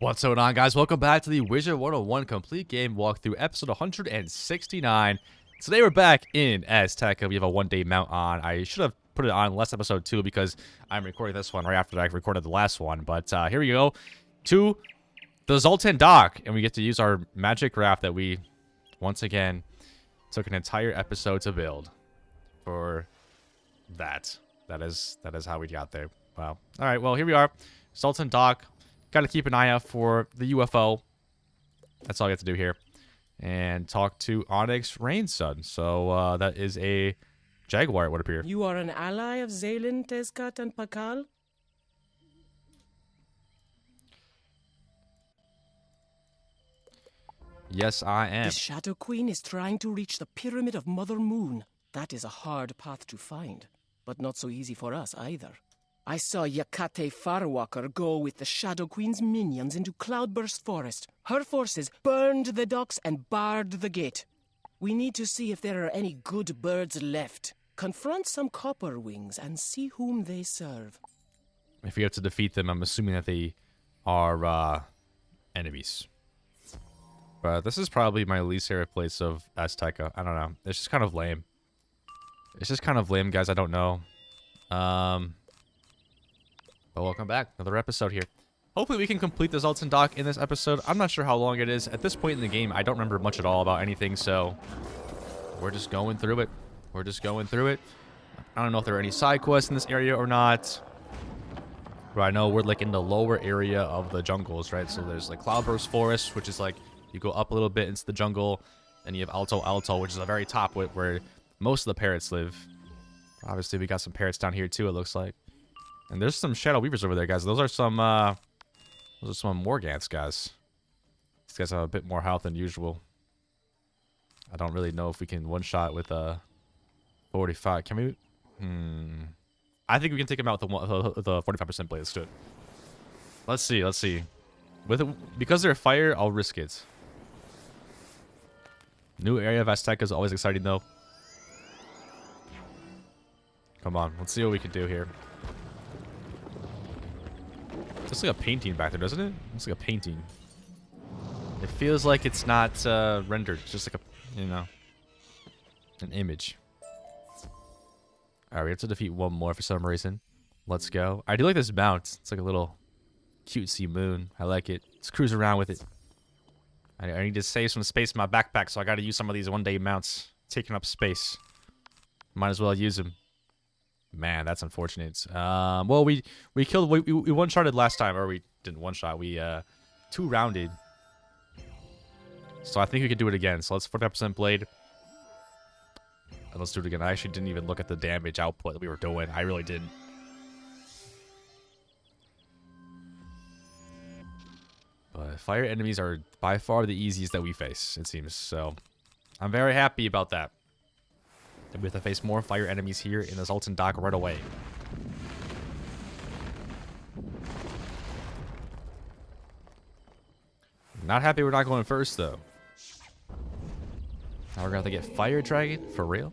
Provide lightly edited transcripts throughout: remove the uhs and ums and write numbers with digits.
What's going on, guys? Welcome back to the Wizard101 complete game walkthrough, episode 169. Today we're back in Azteca. We have a one-day mount on. I should have put it on last episode too because I'm recording this one right after I recorded the last one. But here we go to the Zultun dock, and we get to use our magic raft that we once again took an entire episode to build. For that is how we got there. Wow. All right. Well, here we are, Zultun dock. Got to keep an eye out for the UFO. That's all you have to do here. And talk to Onyx Rainson. So that is a jaguar, it would appear. You are an ally of Zalen, Tezcat, and Pakal? Yes, I am. The Shadow Queen is trying to reach the Pyramid of Mother Moon. That is a hard path to find, but not so easy for us either. I saw Yakate Farwalker go with the Shadow Queen's minions into Cloudburst Forest. Her forces burned the docks and barred the gate. We need to see if there are any good birds left. Confront some copper wings and see whom they serve. If we have to defeat them, I'm assuming that they are enemies. But this is probably my least favorite place of Azteca. I don't know. It's just kind of lame. It's just kind of lame, guys. I don't know. But welcome back. Another episode here. Hopefully we can complete the Zultun dock in this episode. I'm not sure how long it is. At this point in the game, I don't remember much at all about anything, so we're just going through it. We're just going through it. I don't know if there are any side quests in this area or not. But I know we're like in the lower area of the jungles, right? So there's like Cloudburst Forest, which is like you go up a little bit into the jungle, and you have Alto, which is the very top where most of the parrots live. Obviously, we got some parrots down here too, it looks like. And there's some Shadow Weavers over there, guys. Those are some Morgants, guys. These guys have a bit more health than usual. I don't really know if we can one-shot with a 45. Can we? I think we can take him out with the 45% blade. Let's do it. Let's see. Because they're fire, I'll risk it. New area of Azteca is always exciting, though. Come on, let's see what we can do here. Looks like a painting back there, doesn't it? Looks like a painting. It feels like it's not rendered. It's just like a, an image. Alright, we have to defeat one more for some reason. Let's go. I do like this mount. It's like a little cutesy moon. I like it. Let's cruise around with it. I need to save some space in my backpack, so I gotta use some of these one-day mounts. Taking up space. Might as well use them. Man, that's unfortunate. Well, we one-shotted last time, or we didn't one-shot. We two-rounded. So I think we could do it again. So let's 45% blade. And let's do it again. I actually didn't even look at the damage output that we were doing. I really didn't. But fire enemies are by far the easiest that we face, it seems. So I'm very happy about that. And we have to face more fire enemies here in the Zultun dock right away. Not happy we're not going first, though. Now we're going to have to get Fire Dragon? For real?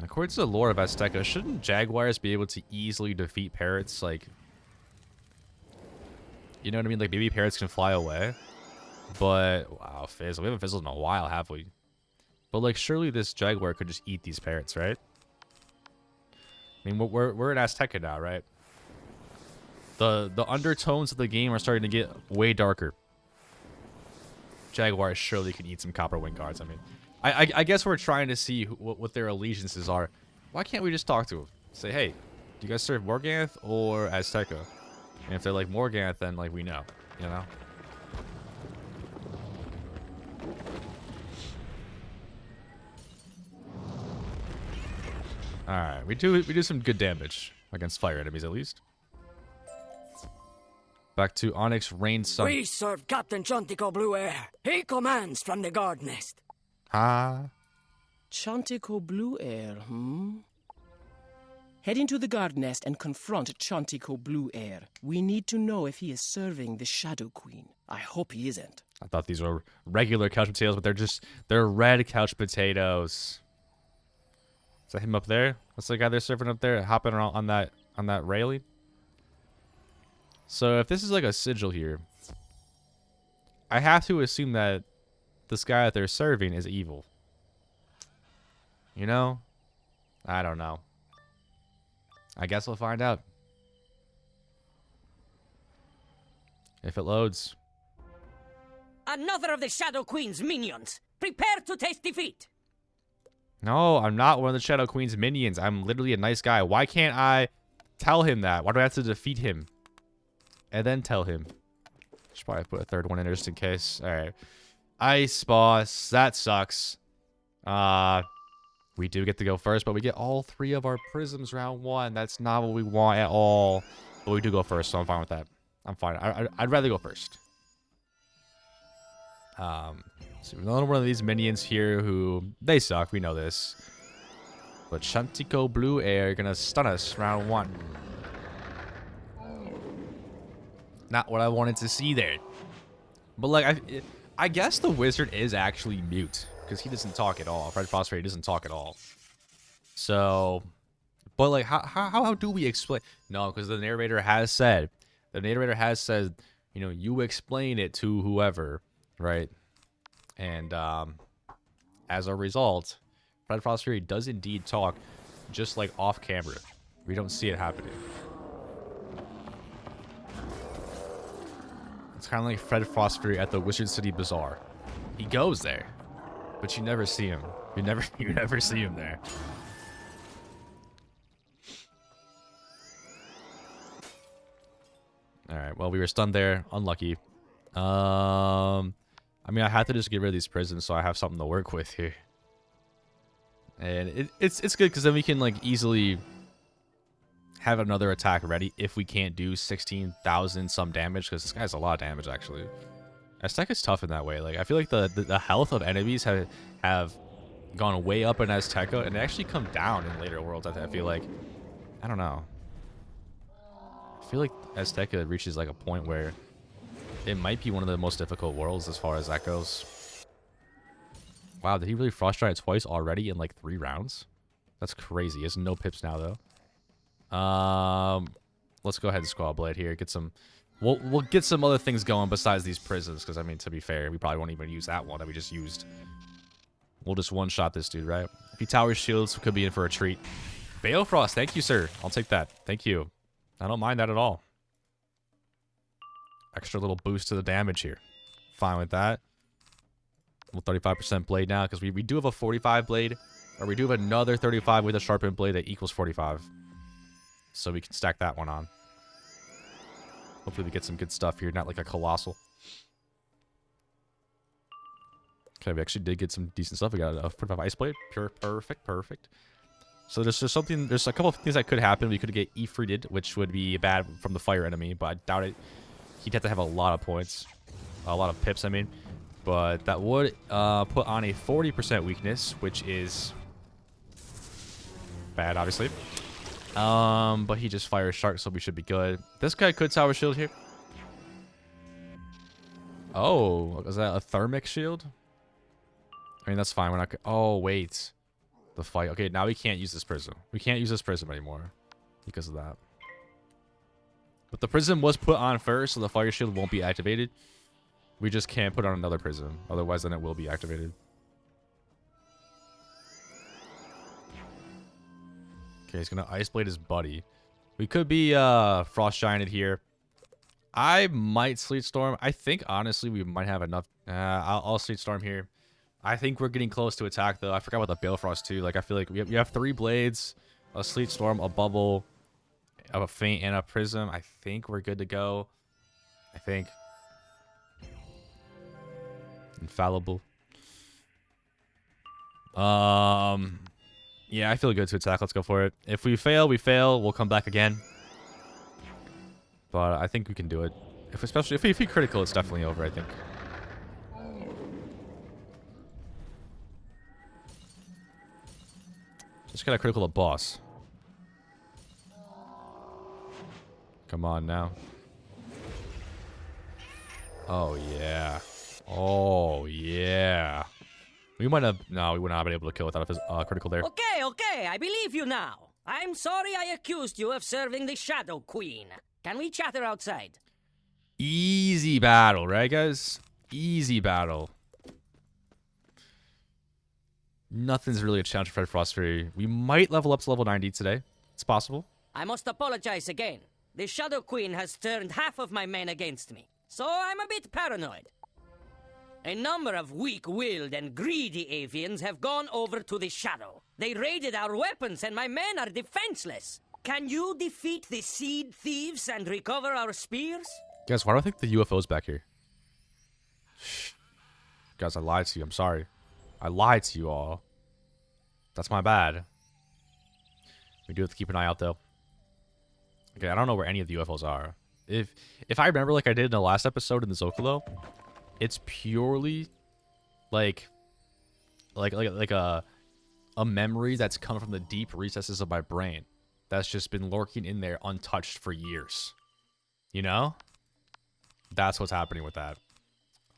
According to the lore of Azteca, shouldn't jaguars be able to easily defeat parrots? Like, you know what I mean? Like, maybe parrots can fly away. But, wow, fizzle. We haven't fizzled in a while, have we? But, like, surely this jaguar could just eat these parrots, right? I mean, we're in Azteca now, right? The undertones of the game are starting to get way darker. Jaguars surely can eat some copper wing guards. I mean, I guess we're trying to see what their allegiances are. Why can't we just talk to them? Say, hey, do you guys serve Morganth or Azteca? And if they're like Morganth, then, like, we know, you know? Alright, we do some good damage against fire enemies at least. Back to Onyx Rainson. We serve Captain Chantico Blue Air. He commands from the guard nest. Chantico Blue Air, Head into the guard nest and confront Chantico Blue Air. We need to know if he is serving the Shadow Queen. I hope he isn't. I thought these were regular couch potatoes, but they're red couch potatoes. Is that him up there? That's the guy they're surfing up there, hopping around on that railing. So if this is like a sigil here, I have to assume that this guy that they're serving is evil. You know? I don't know. I guess we'll find out. If it loads. Another of the Shadow Queen's minions. Prepare to taste defeat. No, I'm not one of the Shadow Queen's minions. I'm literally a nice guy. Why can't I tell him that? Why do I have to defeat him? And then tell him. Should probably put a third one in just in case. Alright. Ice boss. That sucks. We do get to go first, but we get all 3 of our prisms round 1. That's not what we want at all. But we do go first, so I'm fine with that. I'm fine. I'd rather go first. So another one of these minions here who, they suck. We know this. But Shantico Blue Air gonna stun us round 1. Not what I wanted to see there. But like, I guess the wizard is actually mute. Because he doesn't talk at all. Fred Frostfairy doesn't talk at all. So, but like, how do we explain? No, because the narrator has said, you know, you explain it to whoever, right? And as a result, Fred Frostfairy does indeed talk, just like off camera. We don't see it happening. It's kind of like Fred Frostfairy at the Wizard City Bazaar. He goes there. But you never see him. You never see him there. Alright, well, we were stunned there. Unlucky. I mean, I have to just get rid of these prisons so I have something to work with here. And it's good because then we can, like, easily have another attack ready if we can't do 16,000 some damage, because this guy has a lot of damage, actually. Azteca is tough in that way. Like, I feel like the health of enemies have gone way up in Azteca, and they actually come down in later worlds. I feel like, I don't know. I feel like Azteca reaches like a point where it might be one of the most difficult worlds as far as that goes. Wow, did he really frost try it twice already in like 3 rounds? That's crazy. He has no pips now though. Let's go ahead and Squall Blade here. Get some. We'll get some other things going besides these prisons, because I mean, to be fair, we probably won't even use that one that we just used. We'll just one-shot this dude, right? If he towers shields, we could be in for a treat. Balefrost, thank you, sir. I'll take that. Thank you. I don't mind that at all. Extra little boost to the damage here. Fine with that. Well, 35% blade now, because we do have a 45 blade, or we do have another 35 with a sharpened blade that equals 45. So we can stack that one on. Hopefully we get some good stuff here, not like a colossal. Okay, we actually did get some decent stuff. We got a 45 ice blade. Pure, perfect. So there's a couple of things that could happen. We could get Ifrited, which would be bad from the fire enemy, but I doubt it. He'd have to have a lot of points. A lot of pips, I mean. But that would put on a 40% weakness, which is bad, obviously. But he just fires shark, so we should be good. This guy could tower shield here. Oh, is that a thermic shield? I mean, that's fine. We're not. Oh, wait. The fight. Okay, now we can't use this prism. We can't use this prism anymore because of that. But the prism was put on first, so the fire shield won't be activated. We just can't put on another prism. Otherwise, then it will be activated. Okay, he's going to Ice Blade his buddy. We could be Frost Gianted here. I might Sleet Storm. I think, honestly, we might have enough. I'll Sleet Storm here. I think we're getting close to attack, though. I forgot about the Balefrost, too. Like, I feel like we have 3 blades, a Sleet Storm, a Bubble, a Feint, and a Prism. I think we're good to go. I think. Infallible. Yeah, I feel good to attack. Let's go for it. If we fail, we fail. We'll come back again. But I think we can do it. Especially if we critical, it's definitely over, I think. Just gotta critical the boss. Come on now. Oh, yeah. Oh, yeah. We might have... No, we would not have been able to kill without a critical there. Okay, I believe you now. I'm sorry I accused you of serving the Shadow Queen. Can we chatter outside? Easy battle, right, guys? Easy battle. Nothing's really a challenge for Fred Frostfury. We might level up to level 90 today. It's possible. I must apologize again. The Shadow Queen has turned half of my men against me, so I'm a bit paranoid. A number of weak-willed and greedy avians have gone over to the Shadow. They raided our weapons and my men are defenseless. Can you defeat the seed thieves and recover our spears? Guys, why do I think the UFO's back here? Shh. Guys, I lied to you. I'm sorry. I lied to you all. That's my bad. We do have to keep an eye out, though. Okay, I don't know where any of the UFOs are. If I remember like I did in the last episode in the Zocalo, it's purely like a memory that's come from the deep recesses of my brain that's just been lurking in there untouched for years. You know? That's what's happening with that.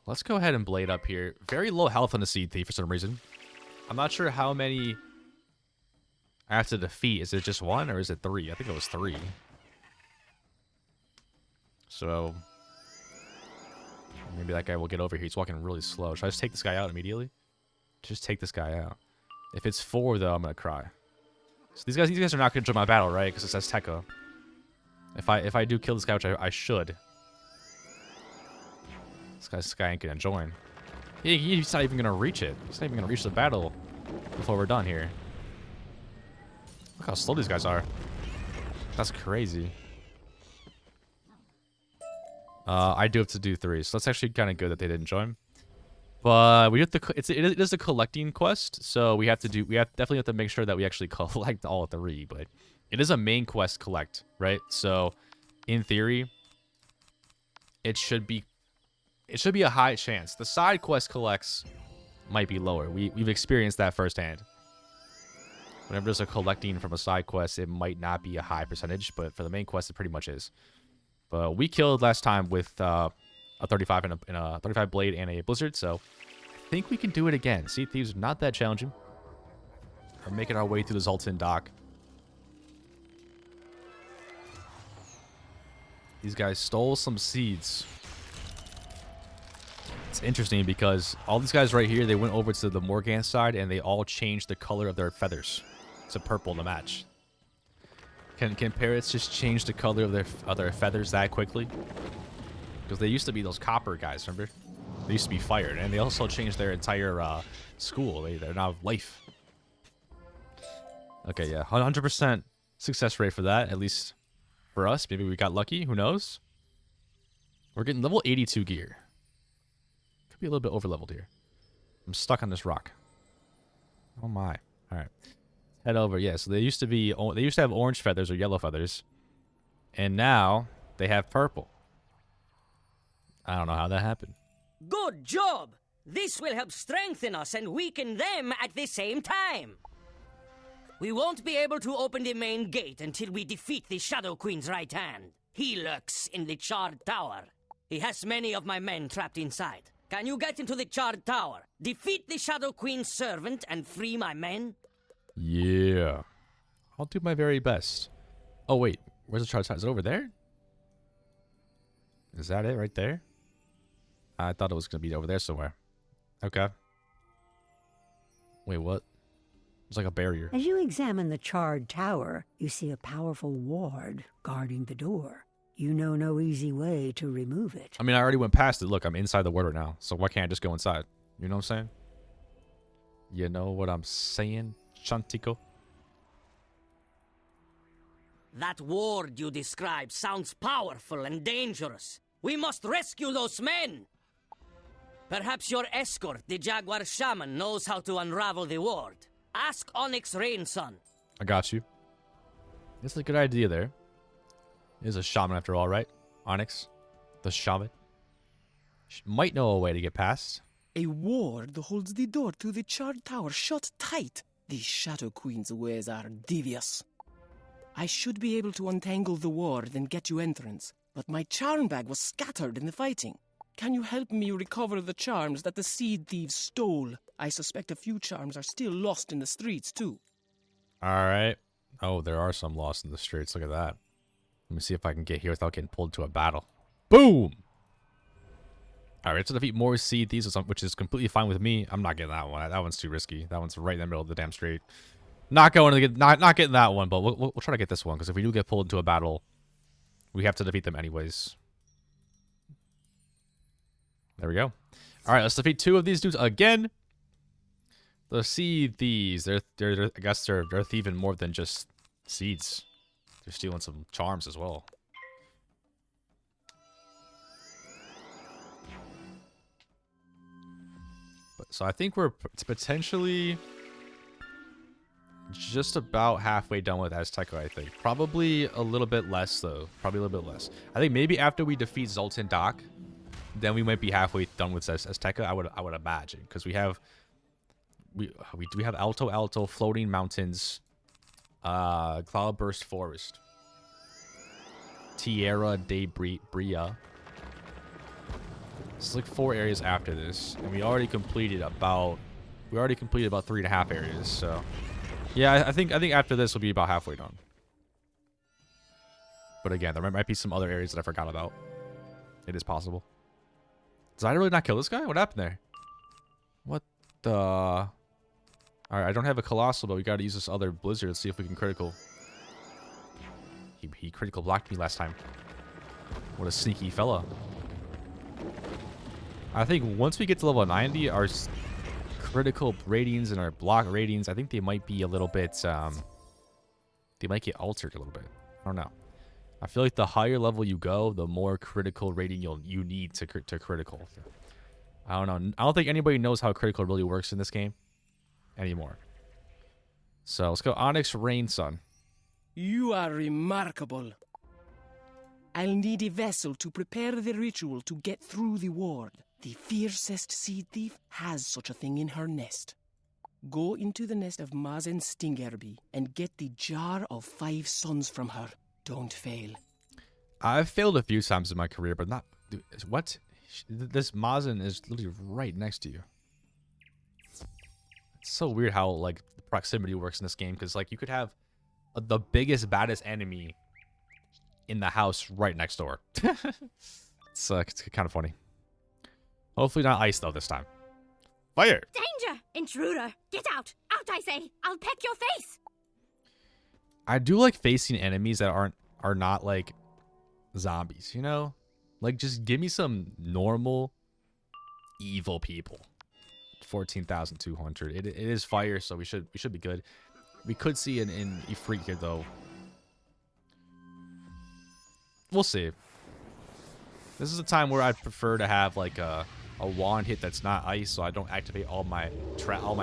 Let's go ahead and blade up here. Very low health on the Seed Thief for some reason. I'm not sure how many I have to defeat. Is it just one or is it 3? I think it was 3. So maybe that guy will get over here. He's walking really slow. Should I just take this guy out immediately? Just take this guy out. If it's 4, though, I'm gonna cry. So these guys are not gonna join my battle, right? Because it's Azteca. If I do kill this guy, which I should, this guy ain't gonna join. He's not even gonna reach it. He's not even gonna reach the battle before we're done here. Look how slow these guys are. That's crazy. I do have to do 3, so that's actually kind of good that they didn't join. But we have to. It is a collecting quest, so we definitely have to make sure that we actually collect all 3. But it is a main quest collect, right? So in theory, it should be a high chance. The side quest collects might be lower. We've experienced that firsthand. Whenever there's a collecting from a side quest, it might not be a high percentage, but for the main quest, it pretty much is. But we killed last time with a 35 and a 35 blade and a blizzard, so I think we can do it again. Seed Thieves, not that challenging. We're making our way through the Zultun dock. These guys stole some seeds. It's interesting because all these guys right here, they went over to the Morgan side and they all changed the color of their feathers to purple to match. Can parrots just change the color of their feathers that quickly? Because they used to be those copper guys, remember? They used to be fired, and they also changed their entire school. They're now life. Okay, yeah, 100% success rate for that, at least for us. Maybe we got lucky, who knows? We're getting level 82 gear. Could be a little bit over-leveled here. I'm stuck on this rock. Oh my. All right. Head over. Yeah, so they used to have orange feathers or yellow feathers, and now they have purple. I don't know how that happened. Good job! This will help strengthen us and weaken them at the same time. We won't be able to open the main gate until we defeat the Shadow Queen's right hand. He lurks in the charred tower. He has many of my men trapped inside. Can you get into the charred tower, defeat the Shadow Queen's servant, and free my men? Yeah. I'll do my very best. Oh, wait. Where's the charred tower? Is it over there? Is that it right there? I thought it was going to be over there somewhere. Okay. Wait, what? It's like a barrier. As you examine the charred tower, you see a powerful ward guarding the door. You know no easy way to remove it. I mean, I already went past it. Look, I'm inside the ward right now. So why can't I just go inside? You know what I'm saying? You know what I'm saying, Chantico? That ward you describe sounds powerful and dangerous. We must rescue those men! Perhaps your escort, the Jaguar Shaman, knows how to unravel the ward. Ask Onyx Rainson. I got you. That's a good idea there. Is a shaman after all, right? Onyx, the shaman. Might know a way to get past. A ward holds the door to the charred tower shut tight. The Shadow Queen's ways are devious. I should be able to untangle the ward and get you entrance, but my charm bag was scattered in the fighting. Can you help me recover the charms that the seed thieves stole? I suspect a few charms are still lost in the streets, too. Alright. Oh, there are some lost in the streets. Look at that. Let me see if I can get here without getting pulled to a battle. Boom! Alright, we have to defeat more Sea Thieves, which is completely fine with me. I'm not getting that one. That one's too risky. That one's right in the middle of the damn street. Not going to get, not getting that one, but we'll try to get this one, because if we do get pulled into a battle, we have to defeat them anyways. There we go. Alright, let's defeat 2 of these dudes again. The Sea Thieves, I guess they're thieving more than just seeds. They're stealing some charms as well. So I think we're potentially just about halfway done with Azteca, I think. Probably a little bit less, though. Probably a little bit less. I think maybe after we defeat Zultun Dock, then we might be halfway done with Azteca, I would imagine. Because we have Alto, Floating Mountains, Cloudburst Forest, Tierra de Bria. It's like 4 areas after this, and we already completed about 3.5 areas. So, yeah, I think after this we'll be about halfway done. But again, there might be some other areas that I forgot about. It is possible. Did I really not kill this guy? What happened there? What the? All right, I don't have a colossal, but we got to use this other blizzard. Let's see if we can critical. He critical blocked me last time. What a sneaky fella. I think once we get to level 90, our critical ratings and our block ratings, I think they might be a little bit, they might get altered a little bit. I don't know. I feel like the higher level you go, the more critical rating you need to critical. I don't know. I don't think anybody knows how critical really works in this game anymore. So let's go Onyx Rain Sun. You are remarkable. I'll need a vessel to prepare the ritual to get through the ward. The fiercest seed thief has such a thing in her nest. Go into the nest of Mazen Stingerby and get the jar of 5 suns from her. Don't fail. I've failed a few times in my career, but not... What? This Mazen is literally right next to you. It's so weird how, like, the proximity works in this game, because, like, you could have the biggest, baddest enemy in the house right next door. It's kind of funny. Hopefully not ice, though, this time. Fire! Danger! Intruder! Get out! Out, I say! I'll peck your face! I do like facing enemies that are not, like, zombies, you know? Like, just give me some normal, evil people. 14,200. It is fire, so we should be good. We could see an Ifrit here, though. We'll see. This is a time where I'd prefer to have, like, a wand hit that's not ice, so I don't activate all my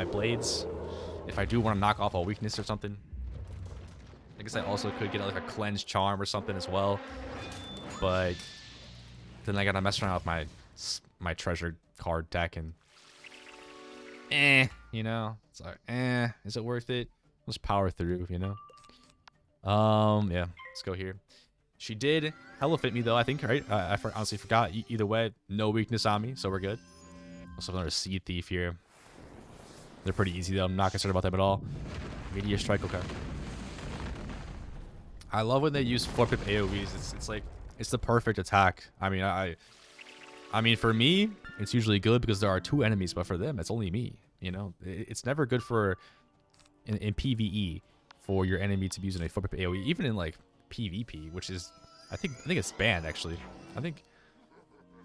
blades. If I do want to knock off a weakness or something. I guess I also could get like a cleanse charm or something as well. But then I gotta mess around with my treasure card deck and you know. It's like is it worth it? Let's power through, you know. Yeah, let's go here. She did hella fit me though, I think, right? I honestly forgot. Either way, no weakness on me, so we're good. Also another Sea Thief here. They're pretty easy though. I'm not concerned about them at all. Meteor Strike, okay. I love when they use 4-pip AoEs. It's like, it's the perfect attack. I mean, I mean, for me, it's usually good because there are 2 enemies, but for them, it's only me. You know, it's never good for in PvE for your enemy to be using a 4-pip AoE, even in like PvP, which is, I think it's banned actually. I think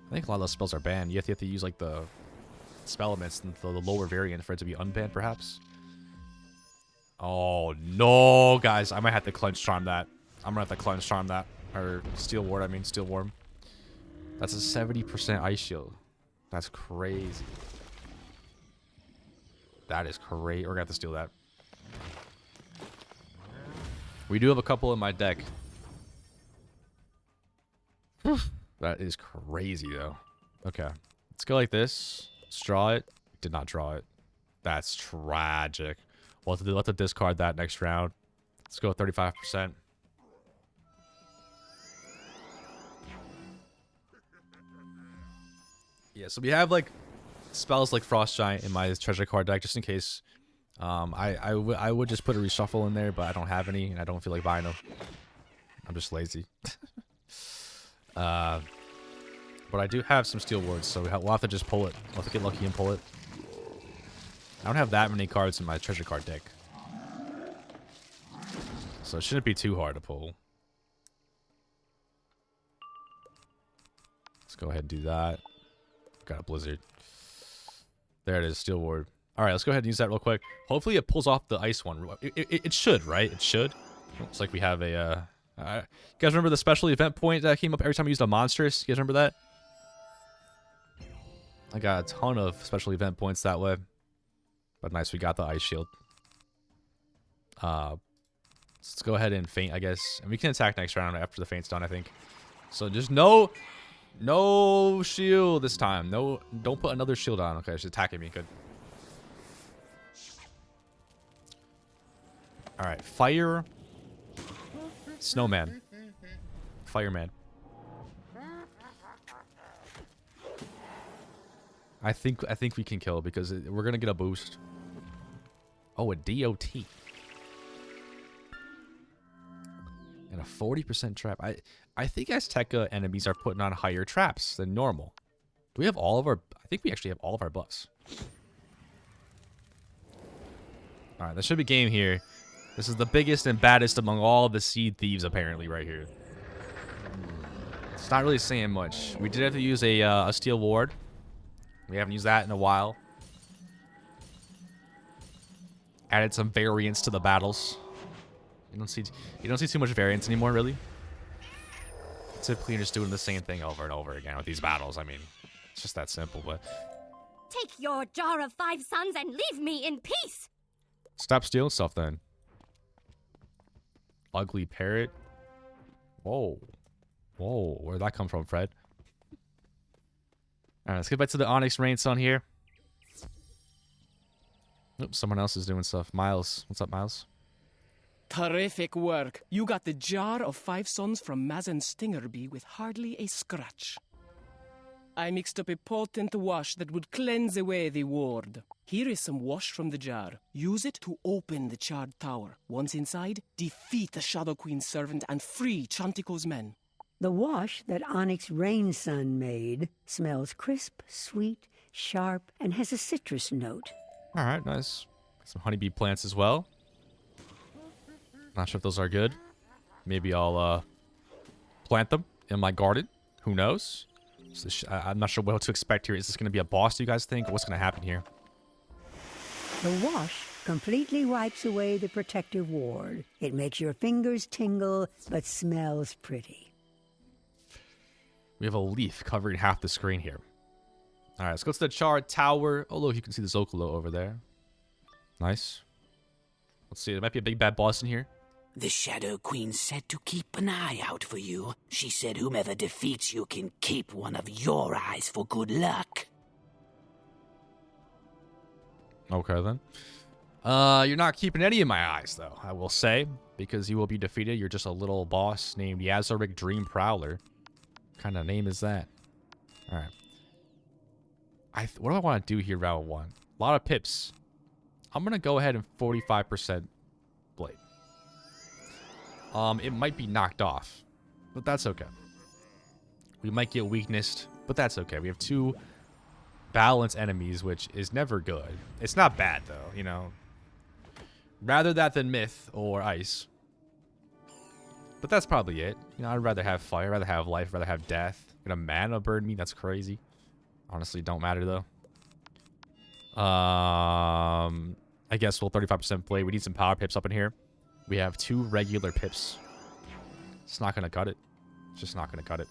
a lot of those spells are banned. You have to use like the spell elements, the lower variant for it to be unbanned, perhaps. Oh no, guys! I might have to cleanse charm that. I'm gonna have to cleanse charm that, or steel ward. I mean, steel worm. That's a 70% ice shield. That's crazy. That is crazy. We're gonna have to steal that. We do have a couple in my deck. That is crazy, though. Okay, let's go like this. Let's draw it. Did not draw it. That's tragic. We'll have to discard that next round. Let's go 35%. Yeah, so we have like spells like Frost Giant in my treasure card deck just in case I would just put a reshuffle in there, but I don't have any, and I don't feel like buying them. I'm just lazy. But I do have some steel wards, so we'll have to just pull it. We'll have to get lucky and pull it. I don't have that many cards in my treasure card deck, so it shouldn't be too hard to pull. Let's go ahead and do that. Got a blizzard. There it is, steel ward. All right, let's go ahead and use that real quick. Hopefully it pulls off the ice one. It should, right? It should. Looks like we have a... you guys remember the special event point that came up every time we used a monstrous? You guys remember that? I got a ton of special event points that way. But nice, we got the ice shield. Let's go ahead and feint, I guess. And we can attack next round after the feint's done, I think. So just no shield this time. No, don't put another shield on. Okay, she's attacking me. Good. All right, fire. Snowman. Fireman. I think we can kill because we're gonna get a boost. Oh, a DOT. And a 40% trap. I think Azteca enemies are putting on higher traps than normal. Do we have all of our... I think we actually have all of our buffs. Alright, there should be game here. This is the biggest and baddest among all the seed thieves, apparently, right here. It's not really saying much. We did have to use a steel ward. We haven't used that in a while. Added some variance to the battles. You don't see too much variance anymore, really. Typically, you're just doing the same thing over and over again with these battles. I mean, it's just that simple, but... Take your jar of 5 suns and leave me in peace! Stop stealing stuff, then. Ugly parrot. Whoa. Whoa, where'd that come from, Fred? Alright, let's get back to the Onyx Rain Sun here. Oops, someone else is doing stuff. Miles. What's up, Miles? Terrific work. You got the jar of 5 suns from Mazen Stingerbee with hardly a scratch. I mixed up a potent wash that would cleanse away the ward. Here is some wash from the jar. Use it to open the charred tower. Once inside, defeat the Shadow Queen's servant and free Chantico's men. The wash that Onyx Rain Sun made smells crisp, sweet, sharp, and has a citrus note. All right, nice. Some honeybee plants as well. Not sure if those are good. Maybe I'll plant them in my garden. Who knows? So I'm not sure what to expect here. Is this going to be a boss, do you guys think? Or what's going to happen here? The wash completely wipes away the protective ward. It makes your fingers tingle, but smells pretty. We have a leaf covering half the screen here. All right, let's go to the charred tower. Oh, look, you can see the Zocalo over there. Nice. Let's see. There might be a big bad boss in here. The Shadow Queen said to keep an eye out for you. She said whomever defeats you can keep one of your eyes for good luck. Okay, then. You're not keeping any of my eyes, though, I will say, because you will be defeated. You're just a little boss named Yazoric Dream Prowler. What kind of name is that? All right. What do I want to do here, round 1? A lot of pips. I'm going to go ahead and 45% blade. It might be knocked off, but that's okay. We might get weaknessed, but that's okay. We have 2 balanced enemies, which is never good. It's not bad, though, you know. Rather that than myth or ice. But that's probably it. You know, I'd rather have fire, rather have life, rather have death. Gonna mana burn me? That's crazy. Honestly, don't matter, though. I guess we'll 35% play. We need some power pips up in here. We have 2 regular pips. It's not going to cut it. It's just not going to cut it.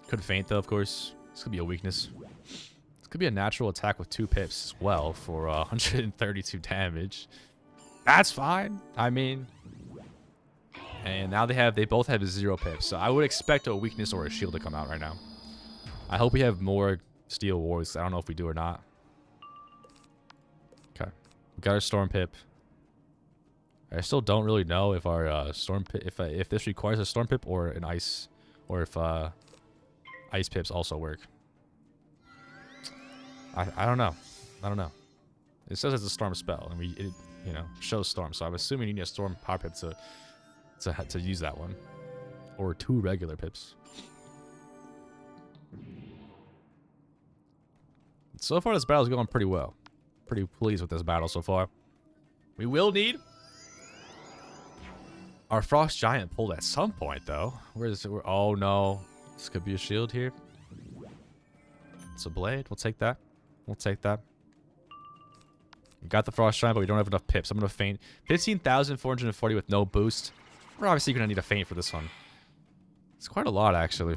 Could feint, though, of course. This could be a weakness. This could be a natural attack with 2 pips as well for 132 damage. That's fine. I mean... And now they both have 0 pips. So I would expect a weakness or a shield to come out right now. I hope we have more steel wards. I don't know if we do or not. Okay. We got our storm pip. I still don't really know if our storm pip, if this requires a storm pip or an ice, or if ice pips also work. I don't know. I don't know. It says it's a storm spell, and it you know, shows storm. So I'm assuming you need a storm power pip to use that one, or 2 regular pips. So far, this battle's going pretty well. Pretty pleased with this battle so far. We will need our Frost Giant pulled at some point, though. Where is it? Oh, no. This could be a shield here. It's a blade. We'll take that. We'll take that. We got the Frost Giant, but we don't have enough pips. I'm going to feint. 15,440 with no boost. We're obviously going to need a feint for this one. It's quite a lot, actually.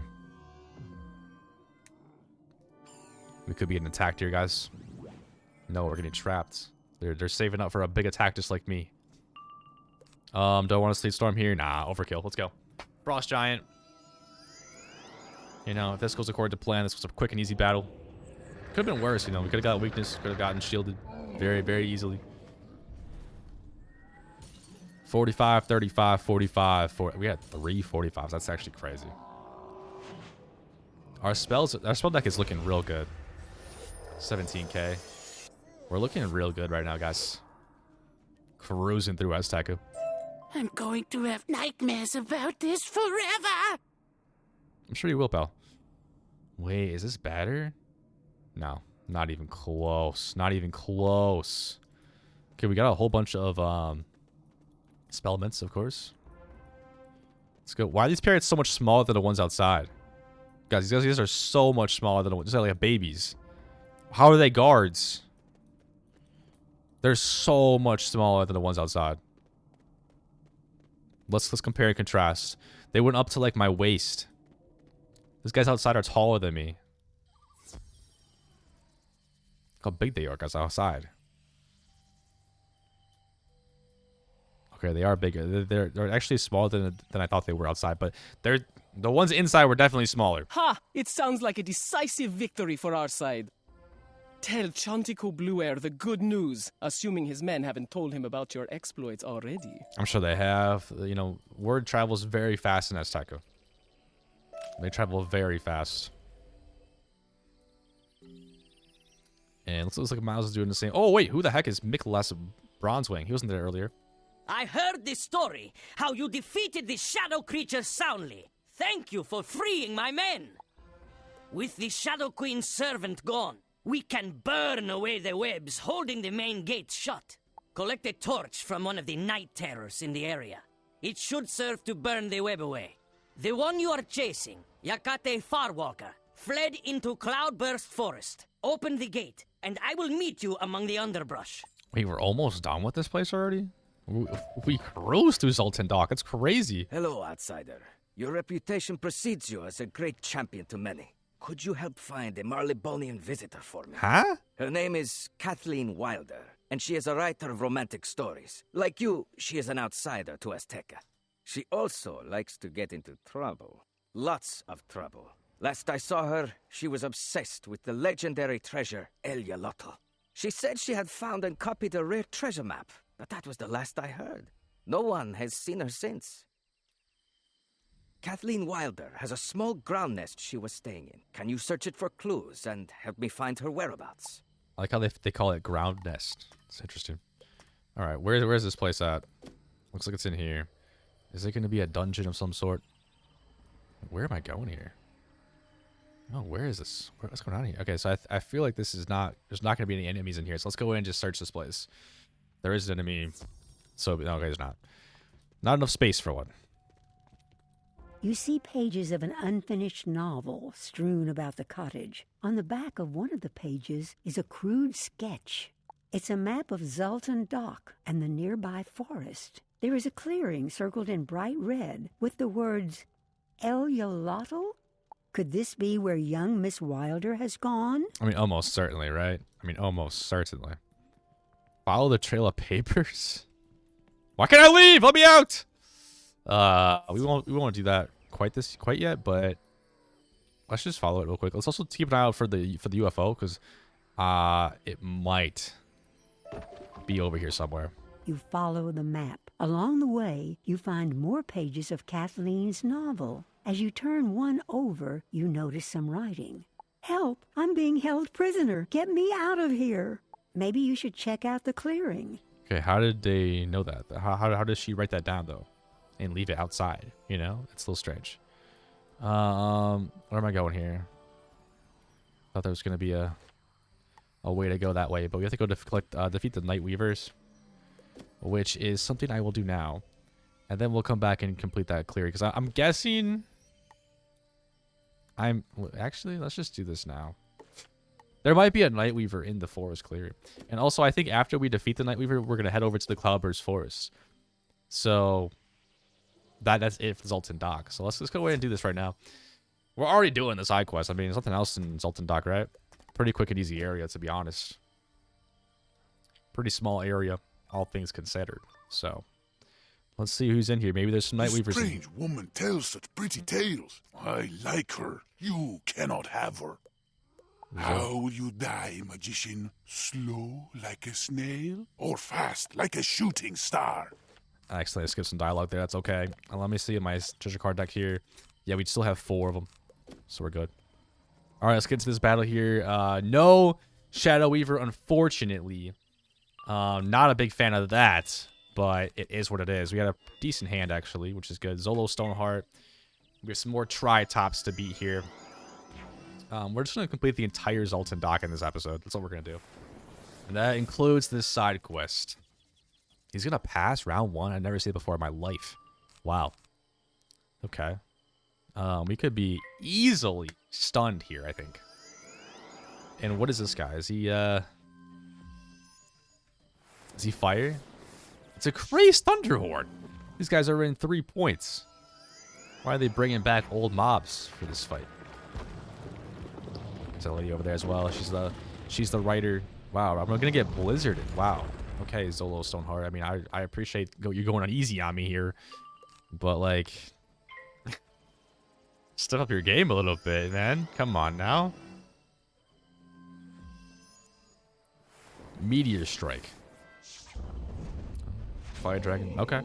We could be getting attacked here, guys. No, we're getting trapped. They're saving up for a big attack just like me. Do I want to Sleet Storm here? Nah, overkill. Let's go. Frost Giant. You know, if this goes according to plan, this was a quick and easy battle. Could have been worse, you know. We could have got weakness. Could have gotten shielded very, very easily. 45, 35, 45, 40. We had 3 45s. That's actually crazy. Our spell deck is looking real good. 17k. We're looking real good right now, guys. Cruising through Azteca. I'm going to have nightmares about this forever. I'm sure you will, pal. Wait, is this better? No, not even close. Not even close. Okay, we got a whole bunch of spellments, of course. Let's go. Why are these parrots so much smaller than the ones outside? Guys, these guys are so much smaller than the ones. They're like babies. How are they guards? They're so much smaller than the ones outside. Let's compare and contrast. They went up to like my waist. These guys outside are taller than me. Look how big they are, guys, outside. Okay, they are bigger. They're actually smaller than I thought they were outside, but the ones inside were definitely smaller. Ha! It sounds like a decisive victory for our side. Tell Chantico Blueair the good news, assuming his men haven't told him about your exploits already. I'm sure they have. You know, word travels very fast in Azteca. They travel very fast. And looks like Miles is doing the same. Oh, wait, who the heck is Miklas Bronzewing? He wasn't there earlier. I heard this story, how you defeated the shadow creatures soundly. Thank you for freeing my men. With the Shadow Queen's servant gone, we can burn away the webs holding the main gate shut. Collect a torch from one of the night terrors in the area. It should serve to burn the web away. The one you are chasing, Yakate Farwalker, fled into Cloudburst Forest. Open the gate, and I will meet you among the underbrush. Wait, we're almost done with this place already? We cruised through Zultun Dock. That's crazy. Hello, outsider. Your reputation precedes you as a great champion to many. Could you help find a Marleybonian visitor for me? Huh? Her name is Kathleen Wilder, and she is a writer of romantic stories. Like you, she is an outsider to Azteca. She also likes to get into trouble. Lots of trouble. Last I saw her, she was obsessed with the legendary treasure El Yalotl. She said she had found and copied a rare treasure map, but that was the last I heard. No one has seen her since. Kathleen Wilder has a small ground nest she was staying in. Can you search it for clues and help me find her whereabouts? I like how they call it ground nest. It's interesting. All right, where's this place at? Looks like it's in here. Is it going to be a dungeon of some sort? Where am I going here? Oh, where is this? What's going on here? Okay, so I feel like this is not... There's not going to be any enemies in here. So let's go in and just search this place. There is an enemy. So, okay, there's not. Not enough space for one. You see pages of an unfinished novel strewn about the cottage. On the back of one of the pages is a crude sketch. It's a map of Zultun Dock and the nearby forest. There is a clearing circled in bright red with the words, El Yalotl? Could this be where young Miss Wilder has gone? I mean, almost certainly, right? I mean, almost certainly. Follow the trail of papers? Why can't I leave? Let me out! We won't do that quite yet, but let's just follow it real quick. Let's also keep an eye out for the UFO, because it might be over here somewhere. You follow the map. Along the way, you find more pages of Kathleen's novel. As you turn one over, you notice some writing. Help! I'm being held prisoner. Get me out of here. Maybe you should check out the clearing. Okay, how did they know that? How does she write that down, though? And leave it outside, you know? It's a little strange. Where am I going here? Thought there was going to be a way to go that way, but we have to go defeat the Night Weavers, which is something I will do now. And then we'll come back and complete that clearing, because I'm guessing... Actually, let's just do this now. There might be a Night Weaver in the forest clearing. And also, I think after we defeat the Night Weaver, we're going to head over to the Cloudburst Forest. So, that's it for Zultun Dock. So, let's go ahead and do this right now. We're already doing the side quest. I mean, there's nothing else in Zultun Dock, right? Pretty quick and easy area, to be honest. Pretty small area, all things considered. So, let's see who's in here. Maybe there's some Night Weavers in here. Strange woman tells such pretty tales. I like her. You cannot have her. How will you die, magician? Slow like a snail or fast like a shooting star? Actually, I skipped some dialogue there. That's okay. Let me see my treasure card deck here. Yeah, we still have 4 of them, so we're good. All right, let's get to this battle here. No Shadow Weaver, unfortunately. Not a big fan of that, but it is what it is. We got a decent hand, actually, which is good. Zolo Stoneheart. We have some more tri-tops to beat here. We're just going to complete the entire Zultun Dock in this episode. That's what we're going to do. And that includes this side quest. He's going to pass round 1. I've never seen it before in my life. Wow. Okay. We could be easily stunned here, I think. And what is this guy? Is he fire? It's a crazed Thunderhorn. These guys are in 3 points. Why are they bringing back old mobs for this fight? There's a lady over there as well. She's the writer. Wow, I'm gonna get blizzarded. Wow. Okay, Zolo Stoneheart. I mean, I appreciate you going on easy on me here, but like, step up your game a little bit, man. Come on now. Meteor Strike. Fire Dragon. Okay.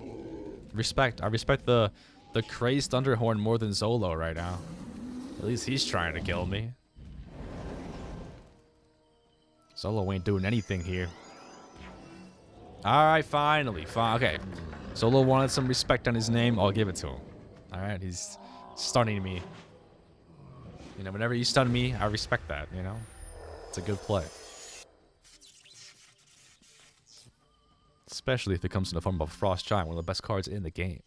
Respect. I respect the crazed Thunderhorn more than Zolo right now. At least he's trying to kill me. Zolo ain't doing anything here. Alright, finally. Okay. Zolo wanted some respect on his name. I'll give it to him. Alright, he's stunning me. You know, whenever you stun me, I respect that, you know? It's a good play. Especially if it comes in the form of a Frost Giant, one of the best cards in the game.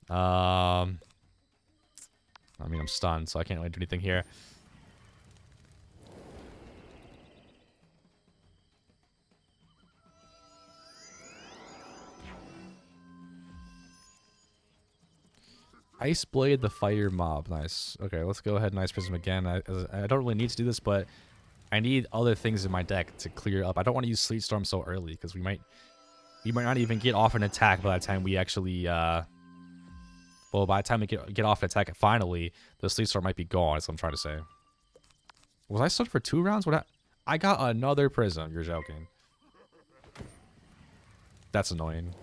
I mean, I'm stunned, so I can't really do anything here. Ice Blade the Fire Mob. Nice. Okay, let's go ahead and Ice Prism again. I don't really need to do this, but I need other things in my deck to clear up. I don't want to use Sleet Storm so early, because we might not even get off an attack by the time we actually... well, by the time we get off an attack finally, the Sleet Storm might be gone, is what I'm trying to say. Was I stunned for 2 rounds? I got another Prism. You're joking. That's annoying.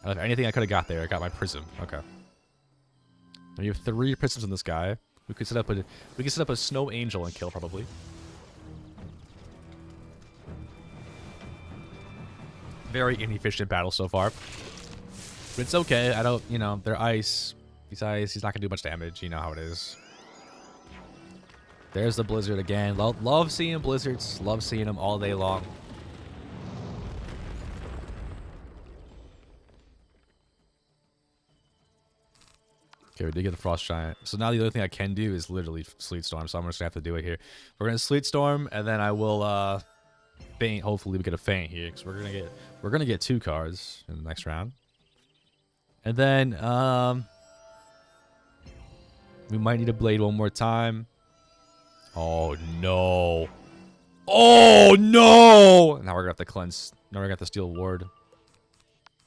If anything I could have got there, I got my Prism. Okay. We have 3 Prisms in this guy. We could set up a Snow Angel and kill probably. Very inefficient battle so far. But it's okay. I don't, you know, they're ice. He's ice. He's not gonna do much damage. You know how it is. There's the Blizzard again. Love seeing Blizzards. Love seeing them all day long. Okay, we did get the Frost Giant. So now the other thing I can do is literally Sleet Storm. So I'm just gonna have to do it here. We're gonna Sleet Storm, and then I will faint. Hopefully we get a faint here, because we're gonna get 2 cards in the next round. And then we might need a Blade one more time. Oh no! Oh no! Now we're gonna have to cleanse. Now we're gonna have to steal Ward.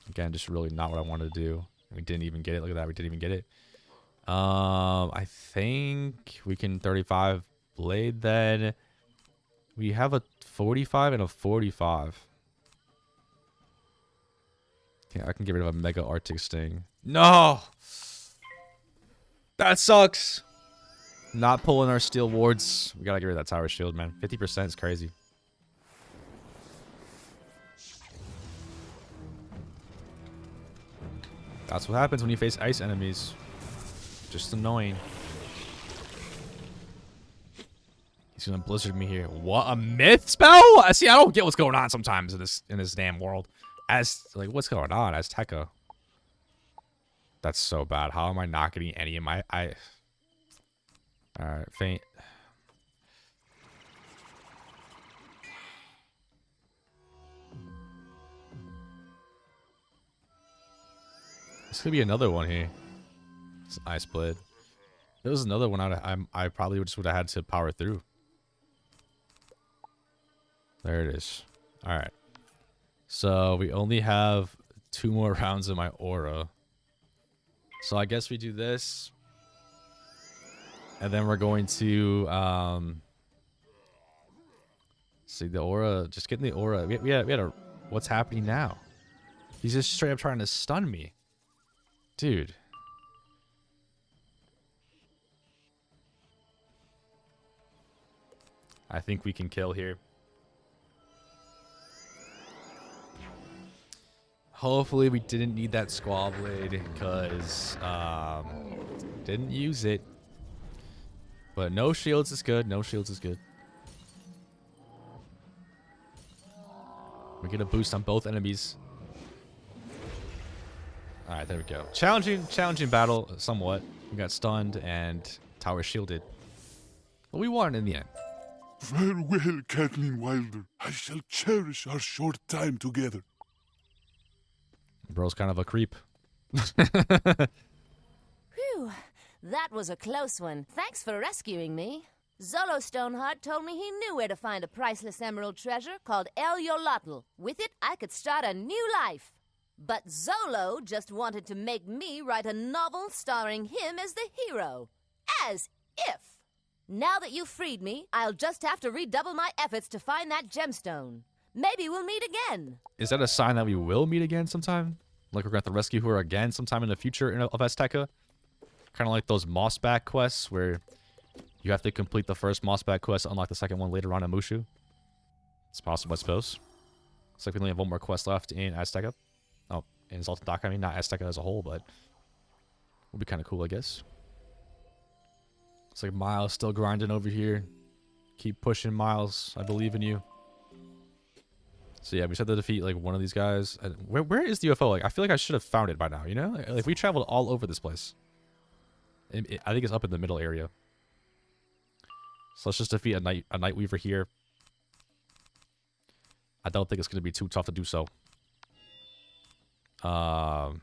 Again, just really not what I wanted to do. We didn't even get it. Look at that. We didn't even get it. I think we can 35 Blade then. We have a 45 and a 45. Okay, I can get rid of a Mega Arctic Sting. No! That sucks! Not pulling our steel wards. We gotta get rid of that tower shield, man. 50% is crazy. That's what happens when you face ice enemies. Just annoying. He's gonna blizzard me here. What, a myth spell? See, I don't get what's going on sometimes in this damn world. Like, what's going on? Azteca. That's so bad. How am I not getting any of my... Alright, faint. This could be another one here. It's Ice Blade. There was another one I probably just would have had to power through. There it is. Alright. So we only have 2 more rounds in my aura. So I guess we do this. And then we're going to see the aura. Just getting the aura. We had a... What's happening now? He's just straight up trying to stun me. Dude. I think we can kill here. Hopefully we didn't need that Squall Blade because didn't use it. But no shields is good. No shields is good. We get a boost on both enemies. Alright, there we go. Challenging battle somewhat. We got stunned and tower shielded. But we won in the end. Farewell, Kathleen Wilder. I shall cherish our short time together. Bro's kind of a creep. Phew, that was a close one. Thanks for rescuing me. Zolo Stoneheart told me he knew where to find a priceless emerald treasure called El Yolotl. With it, I could start a new life. But Zolo just wanted to make me write a novel starring him as the hero. As if. Now that you've freed me, I'll just have to redouble my efforts to find that gemstone. Maybe we'll meet again. Is that a sign that we will meet again sometime? Like we're going to have to rescue her again sometime in the future of Azteca? Kind of like those Mossback quests where you have to complete the first Mossback quest to unlock the second one later on in Mushu. It's possible, I suppose. Looks like we only have 1 more quest left in Azteca. Oh, in Zultun Dock, I mean, not Azteca as a whole, but would be kind of cool, I guess. It's like Miles still grinding over here. Keep pushing, Miles. I believe in you. So yeah, we just have to defeat like one of these guys. Where is the UFO? Like, I feel like I should have found it by now, you know? Like, we traveled all over this place. I think it's up in the middle area. So let's just defeat a Nightweaver here. I don't think it's going to be too tough to do so. I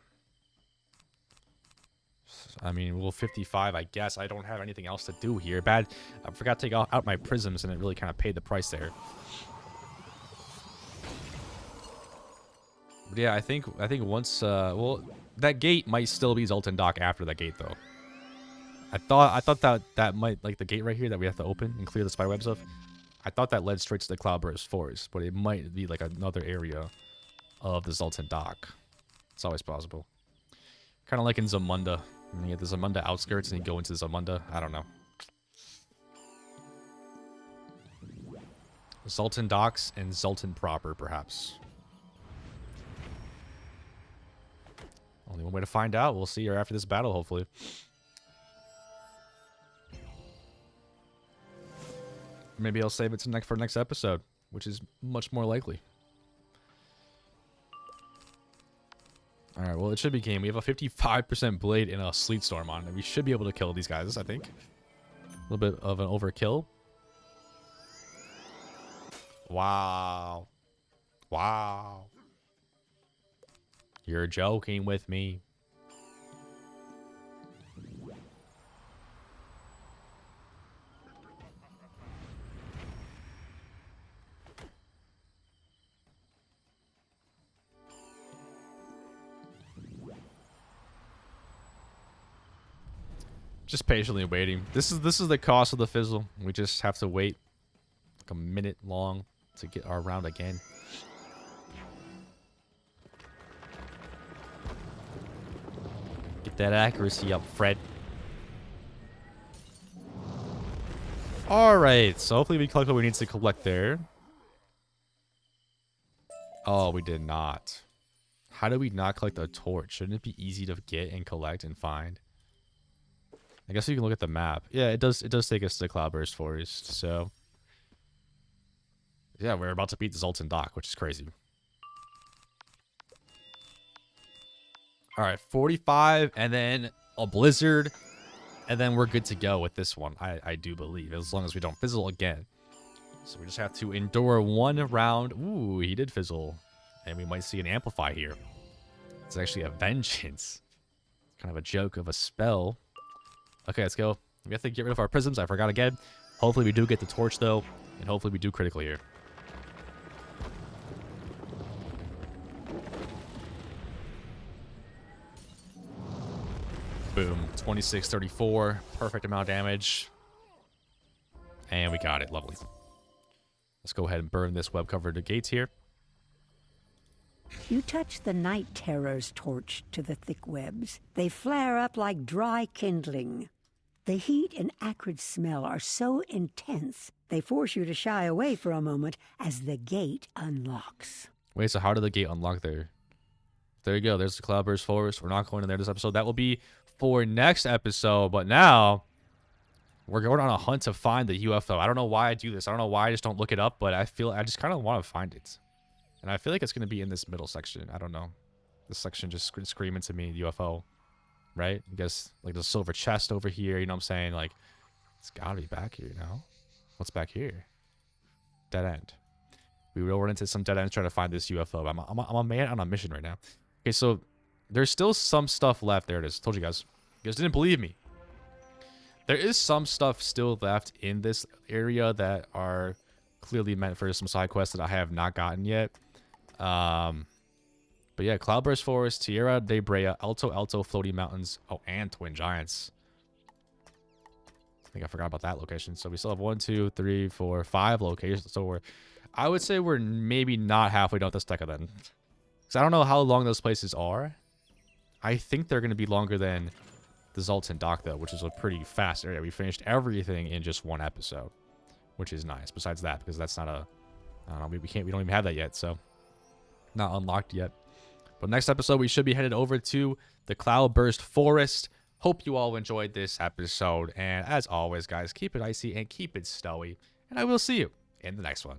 mean, we'll 55, I guess. I don't have anything else to do here. Bad. I forgot to take out my prisms, and it really kind of paid the price there. But yeah, I think once, well, that gate might still be Zultun Dock after that gate, though. I thought that might, like the gate right here that we have to open and clear the spiderwebs of. I thought that led straight to the Cloudburst Forest, but it might be like another area of the Zultun Dock. It's always possible. Kind of like in Zamunda. When you get the Zamunda outskirts and you go into Zamunda. I don't know. Zultun Docks and Zultun proper, perhaps. Only one way to find out. We'll see her after this battle, hopefully. Maybe I'll save it for next episode, which is much more likely. Alright, well, it should be game. We have a 55% blade and a sleet storm on, and we should be able to kill these guys, I think. A little bit of an overkill. Wow. Wow. You're joking with me. Just patiently waiting. This is the cost of the fizzle. We just have to wait like a minute long to get our round again. Get that accuracy up, Fred. Alright, so hopefully we collect what we need to collect there. Oh, we did not. How do we not collect a torch? Shouldn't it be easy to get and collect and find? I guess you can look at the map. Yeah, it does take us to Cloudburst Forest, so... Yeah, we're about to beat the Zultun Dock, which is crazy. Alright, 45, and then a blizzard, and then we're good to go with this one, I do believe, as long as we don't fizzle again. So we just have to endure one round. Ooh, he did fizzle. And we might see an amplify here. It's actually a vengeance. Kind of a joke of a spell. Okay, let's go. We have to get rid of our prisms. I forgot again. Hopefully we do get the torch, though. And hopefully we do critically here. Boom. 2634. Perfect amount of damage. And we got it. Lovely. Let's go ahead and burn this web-covered gates here. You touch the night terror's torch to the thick webs. They flare up like dry kindling. The heat and acrid smell are so intense, they force you to shy away for a moment as the gate unlocks. Wait, so how did the gate unlock there? There you go. There's the Cloudburst Forest. We're not going in there this episode. That will be for next episode. But now, we're going on a hunt to find the UFO. I don't know why I do this. I don't know why I just don't look it up, but I just kind of want to find it. And I feel like it's going to be in this middle section. I don't know. This section just screaming to me, UFO. Right? I guess, like, the silver chest over here, you know what I'm saying? Like, it's got to be back here, you know? What's back here? Dead end. We will run into some dead ends trying to find this UFO. I'm a man on a mission right now. Okay, so there's still some stuff left. There it is. Told you guys. You guys didn't believe me. There is some stuff still left in this area that are clearly meant for some side quests that I have not gotten yet. But yeah, Cloudburst Forest, Tierra de Brea, Alto, Floaty Mountains. Oh, and Twin Giants. I think I forgot about that location. So we still have 1, 2, 3, 4, 5 locations. So I would say we're maybe not halfway done with Azteca then. Because I don't know how long those places are. I think they're going to be longer than the Zultun Dock, though, which is a pretty fast area. We finished everything in just one episode, which is nice. Besides that, because that's not a... I don't know, we don't even have that yet, so... Not unlocked yet. But next episode, we should be headed over to the Cloudburst Forest. Hope you all enjoyed this episode. And as always, guys, keep it icy and keep it snowy. And I will see you in the next one.